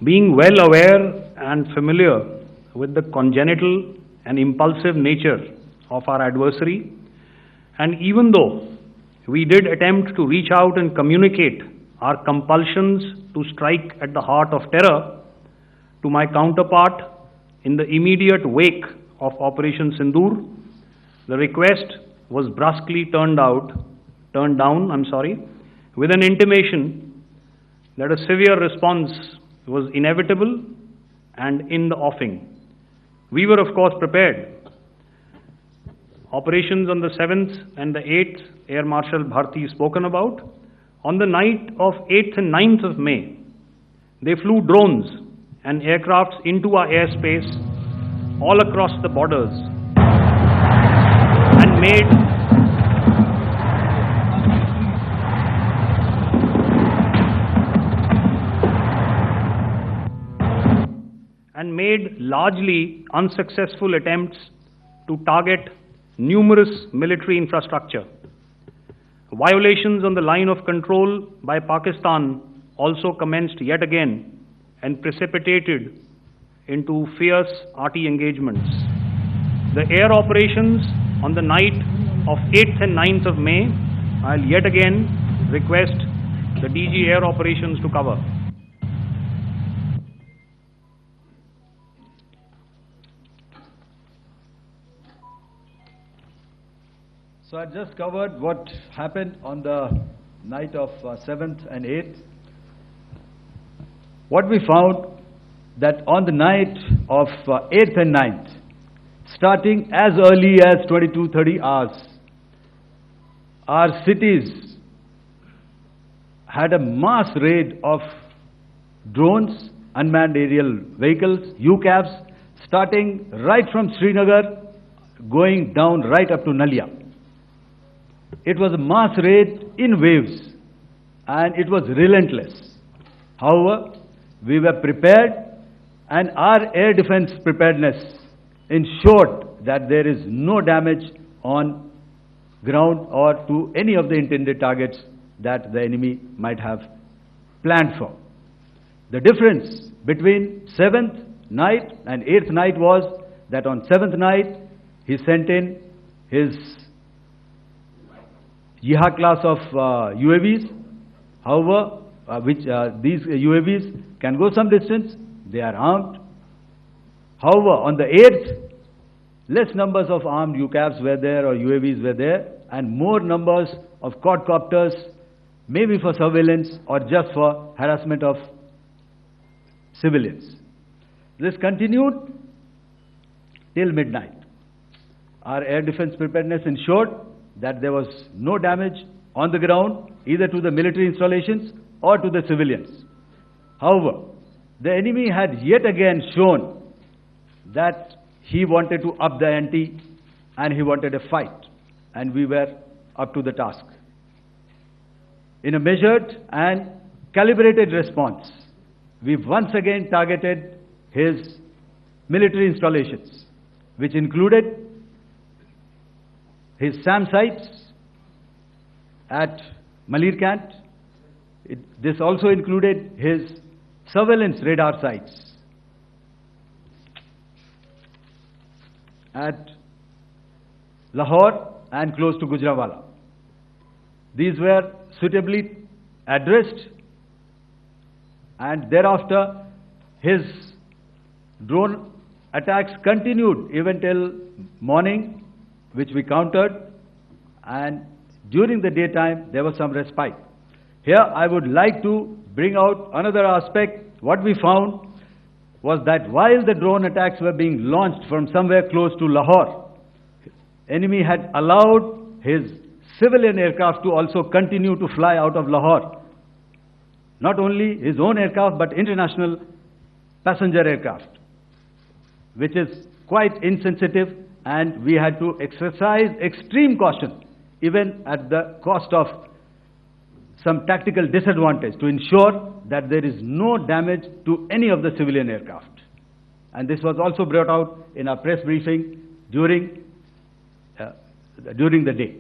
Being well aware and familiar with the congenital and impulsive nature of our adversary, and even though we did attempt to reach out and communicate our compulsions to strike at the heart of terror to my counterpart in the immediate wake of Operation Sindoor, the request was brusquely turned down, with an intimation that a severe response was inevitable and in the offing. We were, of course, prepared. Operations on the 7th and the 8th, Air Marshal Bharti spoken about. On the night of 8th and 9th of May, they flew drones and aircrafts into our airspace all across the borders and made largely unsuccessful attempts to target numerous military infrastructure. Violations on the line of control by Pakistan also commenced yet again and precipitated into fierce arty engagements. The air operations on the night of 8th and 9th of May, I'll yet again request the DG Air Operations to cover. So I just covered what happened on the night of 7th and 8th. What we found that on the night of 8th and 9th, starting as early as 22:30 hours, our cities had a mass raid of drones, unmanned aerial vehicles, UCAVs, starting right from Srinagar, going down right up to Nalia. It was a mass raid in waves, and it was relentless. However, we were prepared, and our air defense preparedness ensured that there is no damage on ground or to any of the intended targets that the enemy might have planned for. The difference between 7th night and 8th night was that on 7th night, he sent in his Jiha class of UAVs. However, these UAVs can go some distance, they are armed. However, on the 8th, less numbers of armed UCAVs were there or UAVs were there, and more numbers of quadcopters, maybe for surveillance or just for harassment of civilians. This continued till midnight. Our air defense preparedness ensured that there was no damage on the ground, either to the military installations or to the civilians. However, the enemy had yet again shown that he wanted to up the ante and he wanted a fight, and we were up to the task. In a measured and calibrated response, we once again targeted his military installations, which included his SAM sites at Malirkant. This also included his surveillance radar sites at Lahore and close to Gujranwala. These were suitably addressed, and thereafter his drone attacks continued even till morning, which we countered, and during the daytime there was some respite. Here I would like to bring out another aspect. What we found was that while the drone attacks were being launched from somewhere close to Lahore, enemy had allowed his civilian aircraft to also continue to fly out of Lahore. Not only his own aircraft, but international passenger aircraft, which is quite insensitive, and we had to exercise extreme caution, even at the cost of some tactical disadvantage, to ensure that there is no damage to any of the civilian aircraft. And this was also brought out in our press briefing during the day.